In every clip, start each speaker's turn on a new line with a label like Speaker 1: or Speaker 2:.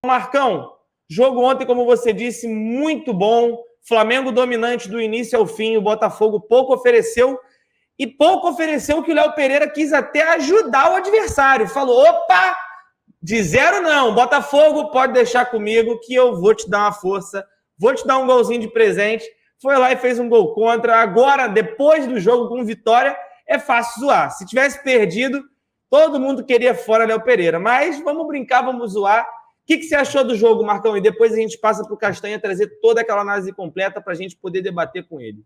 Speaker 1: Marcão, jogo ontem, como você disse, muito bom. Flamengo dominante do início ao fim. O Botafogo pouco ofereceu. E pouco ofereceu que o Léo Pereira quis até ajudar o adversário. Falou, opa, de 0 não. Botafogo, pode deixar comigo que eu vou te dar uma força. Vou te dar um golzinho de presente. Foi lá e fez um gol contra. Agora, depois do jogo com vitória, é fácil zoar. Se tivesse perdido, todo mundo queria fora Léo Pereira. Mas vamos brincar, vamos zoar. O que você achou do jogo, Marcão? E depois a gente passa para o Castanha trazer toda aquela análise completa para a gente poder debater com ele.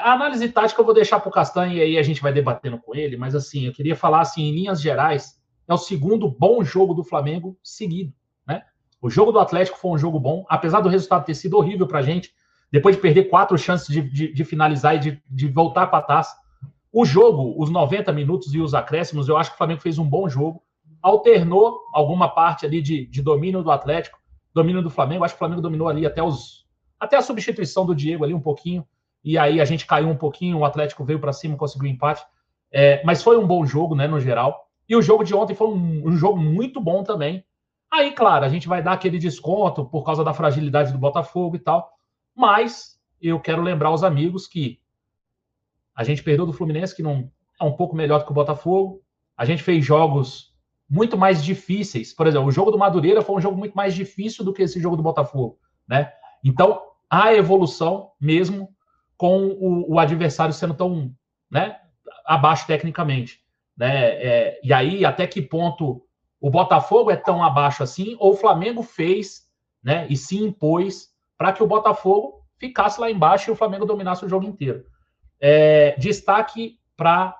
Speaker 2: A análise tática eu vou deixar para o Castanha e aí a gente vai debatendo com ele. Mas assim, eu queria falar assim, em linhas gerais, é o segundo bom jogo do Flamengo seguido, né? O jogo do Atlético foi um jogo bom, apesar do resultado ter sido horrível para a gente, depois de perder 4 chances de finalizar e de voltar para a taça. O jogo, os 90 minutos e os acréscimos, eu acho que o Flamengo fez um bom jogo. Alternou alguma parte ali de domínio do Atlético, domínio do Flamengo. Acho que o Flamengo dominou ali até a substituição do Diego ali um pouquinho. E aí a gente caiu um pouquinho, o Atlético veio para cima, conseguiu empate. Mas foi um bom jogo, né, no geral. E o jogo de ontem foi um jogo muito bom também. Aí, claro, a gente vai dar aquele desconto por causa da fragilidade do Botafogo e tal. Mas eu quero lembrar aos amigos que a gente perdeu do Fluminense, que não é um pouco melhor do que o Botafogo. A gente fez jogos muito mais difíceis. Por exemplo, o jogo do Madureira foi um jogo muito mais difícil do que esse jogo do Botafogo, né? Então, há evolução mesmo com o adversário sendo tão, né, abaixo tecnicamente, né? E aí, até que ponto o Botafogo é tão abaixo assim, ou o Flamengo fez, né, e se impôs para que o Botafogo ficasse lá embaixo e o Flamengo dominasse o jogo inteiro. Destaque para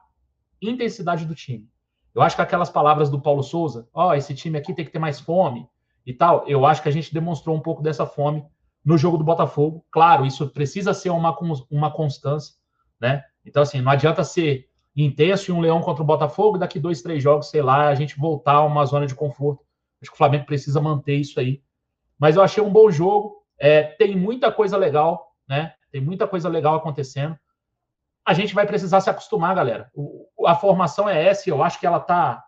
Speaker 2: intensidade do time. Eu acho que aquelas palavras do Paulo Souza, esse time aqui tem que ter mais fome e tal, eu acho que a gente demonstrou um pouco dessa fome no jogo do Botafogo. Claro, isso precisa ser uma constância, né? Então, assim, não adianta ser intenso e um leão contra o Botafogo e daqui 2, 3 jogos, sei lá, a gente voltar a uma zona de conforto. Acho que o Flamengo precisa manter isso aí. Mas eu achei um bom jogo. Tem muita coisa legal, né? Tem muita coisa legal acontecendo. A gente vai precisar se acostumar, galera. A formação é essa, eu acho que ela está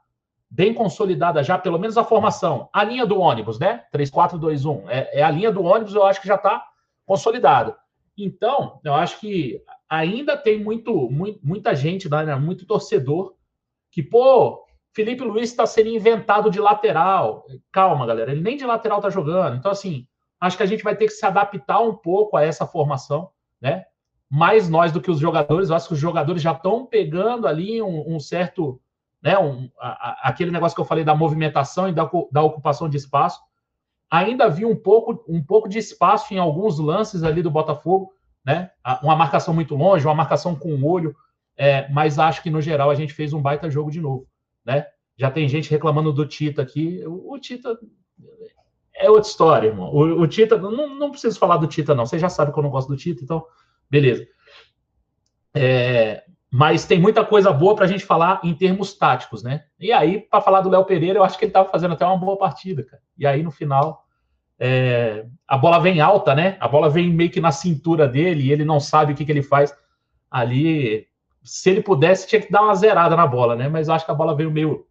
Speaker 2: bem consolidada já, pelo menos a formação. A linha do ônibus, né? 3-4-2-1. A linha do ônibus, eu acho que já está consolidada. Então, eu acho que ainda tem muita gente, né? Muito torcedor, que, Felipe Luiz está sendo inventado de lateral. Calma, galera, ele nem de lateral está jogando. Então, assim, acho que a gente vai ter que se adaptar um pouco a essa formação, né? Mais nós do que os jogadores. Eu acho que os jogadores já estão pegando ali um certo, né, aquele negócio que eu falei da movimentação e da ocupação de espaço. Ainda vi um pouco de espaço em alguns lances ali do Botafogo, né? Uma marcação muito longe, uma marcação com o olho, mas acho que no geral a gente fez um baita jogo de novo, né? Já tem gente reclamando do Tita aqui. O Tita é outra história, irmão. O Tita, não preciso falar do Tita, não. Você já sabe que eu não gosto do Tita, então beleza. Mas tem muita coisa boa para a gente falar em termos táticos, né? E aí, para falar do Léo Pereira, eu acho que ele estava fazendo até uma boa partida, cara. E aí, no final, a bola vem alta, né? A bola vem meio que na cintura dele e ele não sabe o que ele faz. Ali, se ele pudesse, tinha que dar uma zerada na bola, né? Mas eu acho que a bola veio meio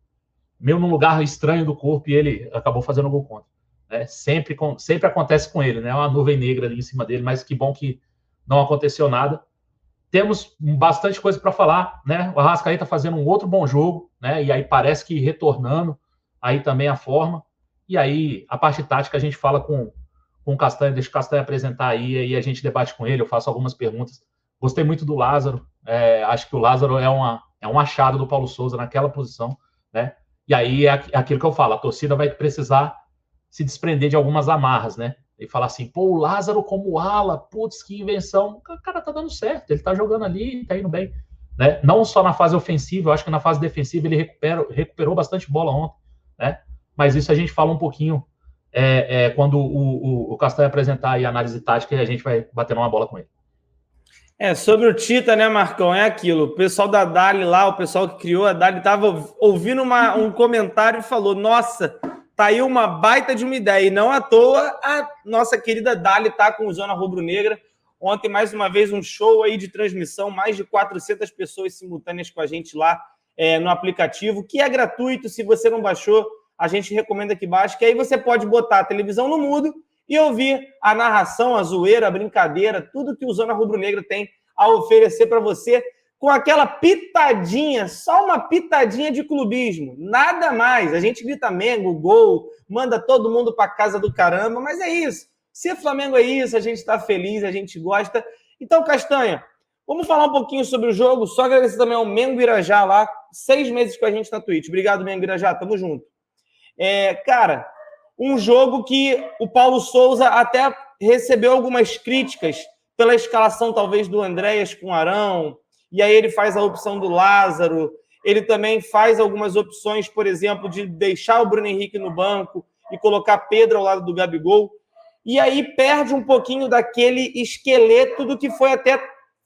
Speaker 2: num lugar estranho do corpo e ele acabou fazendo o gol contra. Sempre acontece com ele, né? Uma nuvem negra ali em cima dele, mas que bom que não aconteceu nada. Temos bastante coisa para falar, né? O Arrascaeta fazendo um outro bom jogo, né? E aí parece que retornando aí também a forma. E aí a parte tática a gente fala com o Castanha, deixa o Castanha apresentar aí a gente debate com ele, eu faço algumas perguntas. Gostei muito do Lázaro, acho que o Lázaro é um achado do Paulo Souza naquela posição, né? E aí é aquilo que eu falo, a torcida vai precisar se desprender de algumas amarras, né? E falar assim, o Lázaro como ala, putz, que invenção. O cara tá dando certo, ele tá jogando ali, tá indo bem, né? Não só na fase ofensiva, eu acho que na fase defensiva ele recuperou bastante bola ontem, né? Mas isso a gente fala um pouquinho quando o Castanha apresentar aí a análise tática e a gente vai bater uma bola com ele.
Speaker 1: Sobre o Tita, né, Marcão? É aquilo. O pessoal da Dali lá, o pessoal que criou a Dali, estava ouvindo um comentário e falou: nossa, tá aí uma baita de uma ideia. E não à toa, a nossa querida Dali tá com o Zona Rubro-Negra. Ontem, mais uma vez, um show aí de transmissão, mais de 400 pessoas simultâneas com a gente lá no aplicativo, que é gratuito. Se você não baixou, a gente recomenda aqui embaixo, que aí você pode botar a televisão no mudo e ouvir a narração, a zoeira, a brincadeira, tudo que o Zona Rubro Negra tem a oferecer para você, com aquela pitadinha, só uma pitadinha de clubismo, nada mais. A gente grita Mengo, gol, manda todo mundo para casa do caramba, mas é isso. Se Flamengo é isso, a gente está feliz, a gente gosta. Então, Castanha, vamos falar um pouquinho sobre o jogo, só agradecer também ao Mengo Irajá lá, 6 meses com a gente na Twitch. Obrigado, Mengo Irajá, tamo junto. Cara, um jogo que o Paulo Souza até recebeu algumas críticas pela escalação, talvez, do Andréas com o Arão, e aí ele faz a opção do Lázaro, ele também faz algumas opções, por exemplo, de deixar o Bruno Henrique no banco e colocar Pedro ao lado do Gabigol, e aí perde um pouquinho daquele esqueleto do que foi até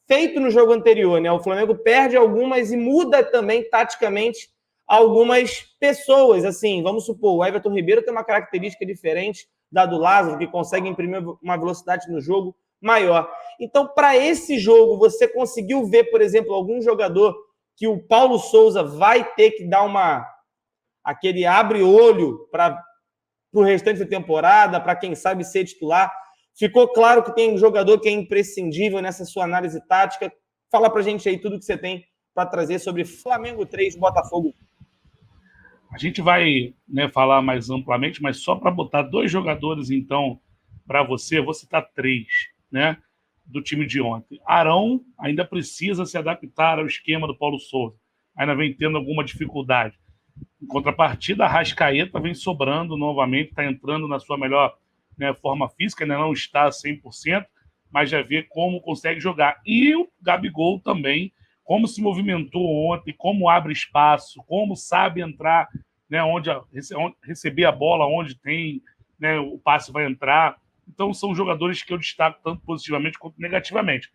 Speaker 1: feito no jogo anterior, né? O Flamengo perde algumas e muda também, taticamente, algumas pessoas, assim, vamos supor, o Everton Ribeiro tem uma característica diferente da do Lázaro, que consegue imprimir uma velocidade no jogo maior. Então, para esse jogo, você conseguiu ver, por exemplo, algum jogador que o Paulo Souza vai ter que dar aquele abre-olho para o restante da temporada, para quem sabe ser titular? Ficou claro que tem um jogador que é imprescindível nessa sua análise tática. Fala para a gente aí tudo que você tem para trazer sobre Flamengo 3, Botafogo.
Speaker 3: A gente vai, né, falar mais amplamente, mas só para botar 2 jogadores, então, para você, vou citar 3, né, do time de ontem. Arão ainda precisa se adaptar ao esquema do Paulo Souza, ainda vem tendo alguma dificuldade. Em contrapartida, a Arrascaeta vem sobrando novamente, está entrando na sua melhor, né, forma física, ainda não está 100%, mas já vê como consegue jogar. E o Gabigol também, como se movimentou ontem, como abre espaço, como sabe entrar, né, onde receber a bola, onde tem, né, o passe vai entrar. Então, são jogadores que eu destaco tanto positivamente quanto negativamente.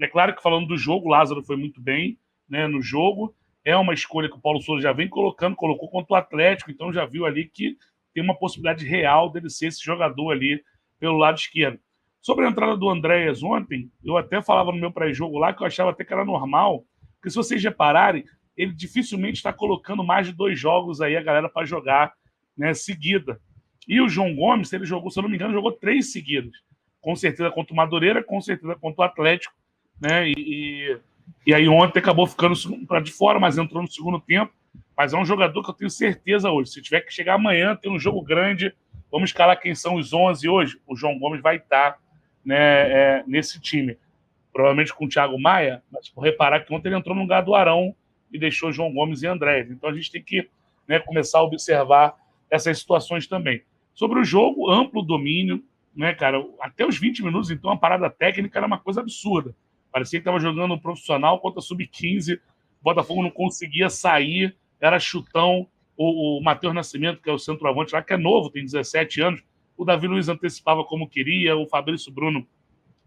Speaker 3: É claro que, falando do jogo, o Lázaro foi muito bem, né, no jogo. É uma escolha que o Paulo Souza já vem colocando, colocou contra o Atlético, então já viu ali que tem uma possibilidade real dele ser esse jogador ali pelo lado esquerdo. Sobre a entrada do Andréas ontem, eu até falava no meu pré-jogo lá que eu achava até que era normal, porque se vocês repararem, ele dificilmente está colocando mais de 2 jogos aí a galera para jogar, né, seguida. E o João Gomes, ele jogou, se eu não me engano, jogou 3 seguidas. Com certeza contra o Madureira, com certeza contra o Atlético, né? E aí ontem acabou ficando para de fora, mas entrou no segundo tempo. Mas é um jogador que eu tenho certeza hoje. Se tiver que chegar amanhã, tem um jogo grande, vamos escalar quem são os 11 hoje. O João Gomes vai estar, né, nesse time. Provavelmente com o Thiago Maia, mas por reparar que ontem ele entrou no lugar do Arão e deixou João Gomes e André. Então a gente tem que, né, começar a observar essas situações também. Sobre o jogo, amplo domínio, né, cara? Até os 20 minutos, então, a parada técnica era uma coisa absurda. Parecia que estava jogando um profissional contra sub-15, o Botafogo não conseguia sair, era chutão. O Matheus Nascimento, que é o centroavante lá, que é novo, tem 17 anos, o Davi Luiz antecipava como queria, o Fabrício Bruno,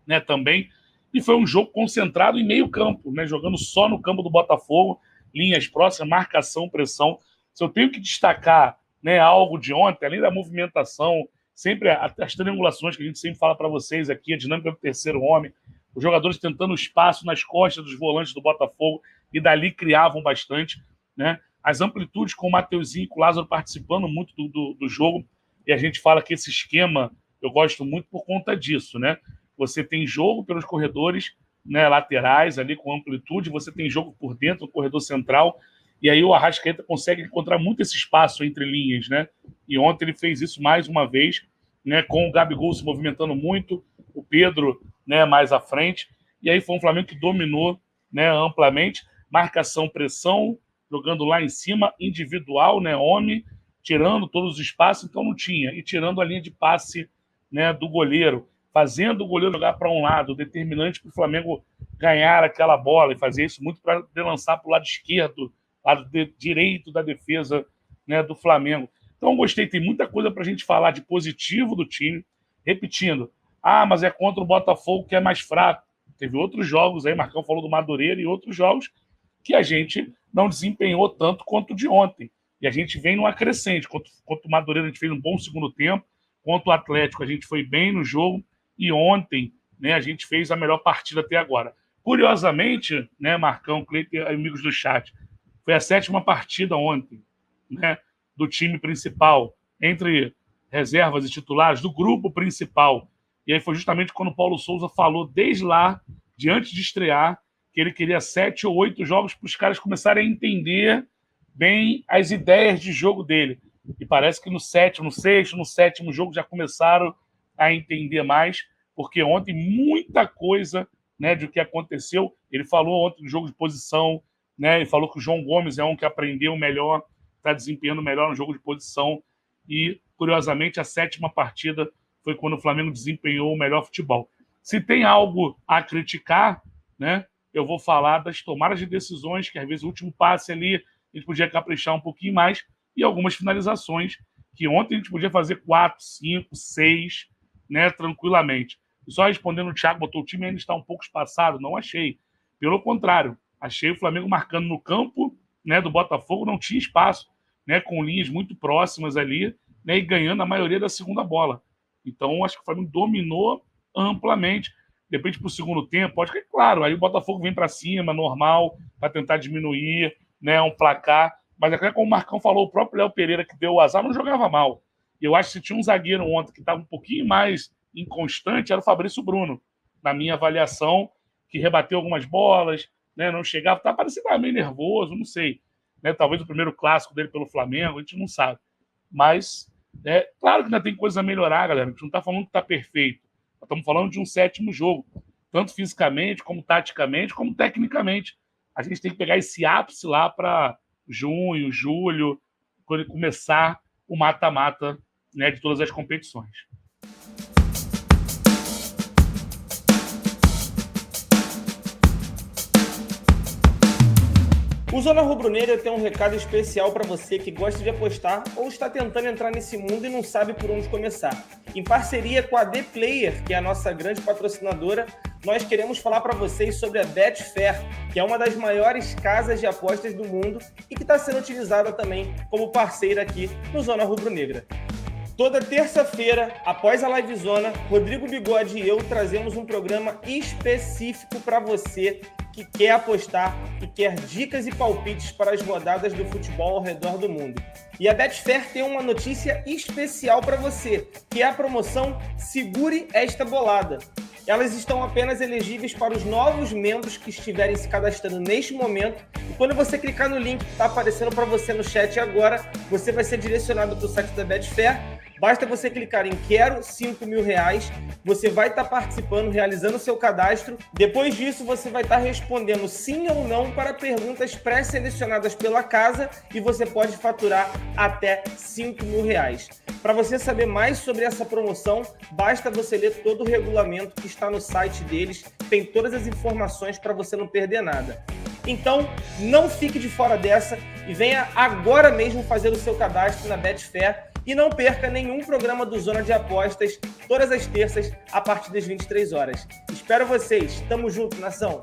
Speaker 3: né, também. E foi um jogo concentrado em meio campo, né, jogando só no campo do Botafogo, linhas próximas, marcação, pressão. Se eu tenho que destacar, né, algo de ontem, além da movimentação, sempre as triangulações que a gente sempre fala para vocês aqui, a dinâmica do terceiro homem, os jogadores tentando espaço nas costas dos volantes do Botafogo e dali criavam bastante, né? As amplitudes com o Mateuzinho e com o Lázaro participando muito do jogo, e a gente fala que esse esquema eu gosto muito por conta disso, né? Você tem jogo pelos corredores, né, laterais ali com amplitude, você tem jogo por dentro, no corredor central, e aí o Arrascaeta consegue encontrar muito esse espaço entre linhas, né? E ontem ele fez isso mais uma vez, né, com o Gabigol se movimentando muito, o Pedro, né, mais à frente, e aí foi um Flamengo que dominou, né, amplamente, marcação, pressão, jogando lá em cima, individual, né, homem, tirando todos os espaços, então não tinha, e tirando a linha de passe, né, do goleiro, fazendo o goleiro jogar para um lado, determinante para o Flamengo ganhar aquela bola, e fazer isso muito para lançar para o lado esquerdo, lado direito da defesa, né, do Flamengo. Então, gostei, tem muita coisa para a gente falar de positivo do time. Repetindo, mas é contra o Botafogo que é mais fraco. Teve outros jogos aí, Marcão falou do Madureira e outros jogos que a gente não desempenhou tanto quanto o de ontem. E a gente vem numa crescente. Contra o Madureira a gente fez um bom segundo tempo, contra o Atlético a gente foi bem no jogo, e ontem, né, a gente fez a melhor partida até agora. Curiosamente, né, Marcão, Cleiton e amigos do chat, foi a 7ª partida ontem, né? do time principal, entre reservas e titulares, do grupo principal. E aí foi justamente quando o Paulo Souza falou, desde lá, de antes de estrear, que ele queria 7 ou 8 jogos para os caras começarem a entender bem as ideias de jogo dele. E parece que no 7º, no 6º, no 7º jogo já começaram a entender mais, porque ontem muita coisa, né, do que aconteceu. Ele falou ontem do jogo de posição, né, ele falou que o João Gomes é um que aprendeu melhor, está desempenhando melhor no jogo de posição. E, curiosamente, a 7ª partida foi quando o Flamengo desempenhou o melhor futebol. Se tem algo a criticar, né, eu vou falar das tomadas de decisões, que às vezes o último passe ali a gente podia caprichar um pouquinho mais, e algumas finalizações, que ontem a gente podia fazer 4, 5, 6, né, tranquilamente. E só respondendo, o Thiago botou, o time ainda está um pouco espaçado. Não achei. Pelo contrário, achei o Flamengo marcando no campo, né, do Botafogo, não tinha espaço, né, com linhas muito próximas ali, né, e ganhando a maioria da segunda bola. Então, acho que o Flamengo dominou amplamente. De repente, para o segundo tempo, acho que é claro, aí o Botafogo vem para cima, normal, para tentar diminuir, né, um placar. Mas é como o Marcão falou, o próprio Léo Pereira, que deu o azar, não jogava mal. E eu acho que se tinha um zagueiro ontem que estava um pouquinho mais inconstante, era o Fabrício Bruno, na minha avaliação, que rebateu algumas bolas, né, não chegava, estava parecendo meio nervoso, não sei. Né, talvez o primeiro clássico dele pelo Flamengo, a gente não sabe. Mas, claro que ainda tem coisa a melhorar, galera. A gente não está falando que está perfeito. Nós estamos falando de um 7º jogo, tanto fisicamente, como taticamente, como tecnicamente. A gente tem que pegar esse ápice lá para junho, julho, quando começar o mata-mata, né, de todas as competições.
Speaker 1: O Zona Rubro-Negra tem um recado especial para você que gosta de apostar ou está tentando entrar nesse mundo e não sabe por onde começar. Em parceria com a The Player, que é a nossa grande patrocinadora, nós queremos falar para vocês sobre a Betfair, que é uma das maiores casas de apostas do mundo e que está sendo utilizada também como parceira aqui no Zona Rubro-Negra. Toda terça-feira, após a Live Zona, Rodrigo Bigode e eu trazemos um programa específico para você que quer apostar e quer dicas e palpites para as rodadas do futebol ao redor do mundo. E a Betfair tem uma notícia especial para você, que é a promoção Segure Esta Bolada. Elas estão apenas elegíveis para os novos membros que estiverem se cadastrando neste momento. E quando você clicar no link que está aparecendo para você no chat agora, você vai ser direcionado para o site da Betfair. Basta você clicar em Quero 5 mil reais, você vai estar participando, realizando o seu cadastro. Depois disso, você vai estar respondendo sim ou não para perguntas pré-selecionadas pela casa e você pode faturar até 5 mil reais. Para você saber mais sobre essa promoção, basta você ler todo o regulamento que está no site deles, tem todas as informações para você não perder nada. Então, não fique de fora dessa e venha agora mesmo fazer o seu cadastro na Betfair. E não perca nenhum programa do Zona de Apostas, todas as terças, a partir das 23 horas. Espero vocês. Tamo junto, nação!